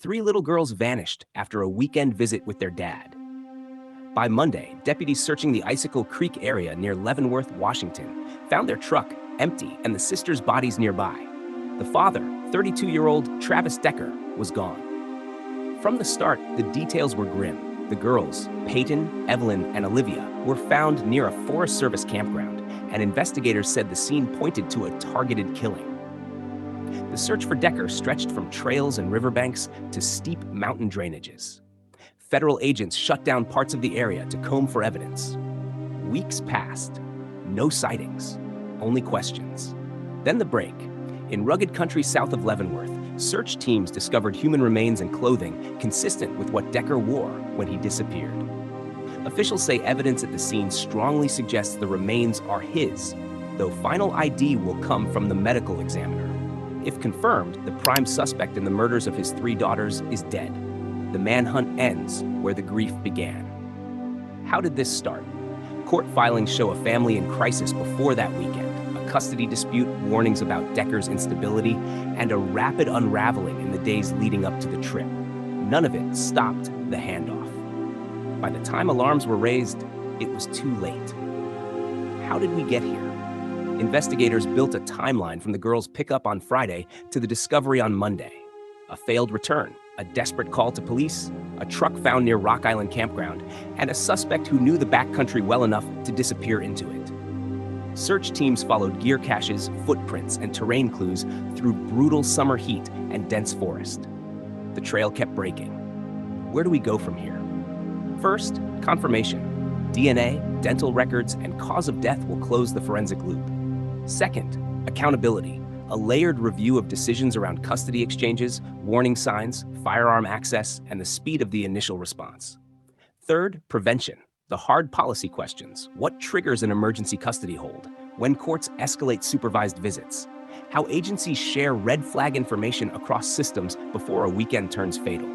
Three little girls vanished after a weekend visit with their dad. By Monday, deputies searching the Icicle Creek area near Leavenworth, Washington, found their truck empty and the sisters' bodies nearby. The father, 32-year-old Travis Decker, was gone. From the start, the details were grim. The girls, Peyton, Evelyn, and Olivia, were found near a Forest Service campground, and investigators said the scene pointed to a targeted killing. The search for Decker stretched from trails and riverbanks to steep mountain drainages. Federal agents shut down parts of the area to comb for evidence. Weeks passed. No sightings, only questions. Then the break. In rugged country south of Leavenworth, search teams discovered human remains and clothing consistent with what Decker wore when he disappeared. Officials say evidence at the scene strongly suggests the remains are his, though final ID will come from the medical examiner. If confirmed, the prime suspect in the murders of his three daughters is dead. The manhunt ends where the grief began. How did this start? Court filings show a family in crisis before that weekend, a custody dispute, warnings about Decker's instability, and a rapid unraveling in the days leading up to the trip. None of it stopped the handoff. By the time alarms were raised, it was too late. How did we get here? Investigators built a timeline from the girls' pickup on Friday to the discovery on Monday. A failed return, a desperate call to police, a truck found near Rock Island Campground, and a suspect who knew the backcountry well enough to disappear into it. Search teams followed gear caches, footprints, and terrain clues through brutal summer heat and dense forest. The trail kept breaking. Where do we go from here? First, confirmation. DNA, dental records, and cause of death will close the forensic loop. Second, accountability, a layered review of decisions around custody exchanges, warning signs, firearm access, and the speed of the initial response. Third, prevention, the hard policy questions. What triggers an emergency custody hold? When courts escalate supervised visits? How agencies share red flag information across systems before a weekend turns fatal?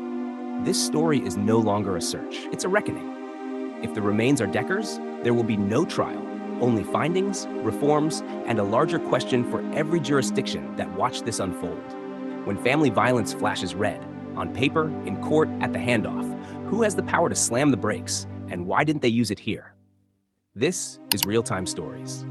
This story is no longer a search, it's a reckoning. If the remains are Decker's, there will be no trial. Only findings, reforms, and a larger question for every jurisdiction that watched this unfold. When family violence flashes red, on paper, in court, at the handoff, who has the power to slam the brakes, and why didn't they use it here? This is Real Time Stories.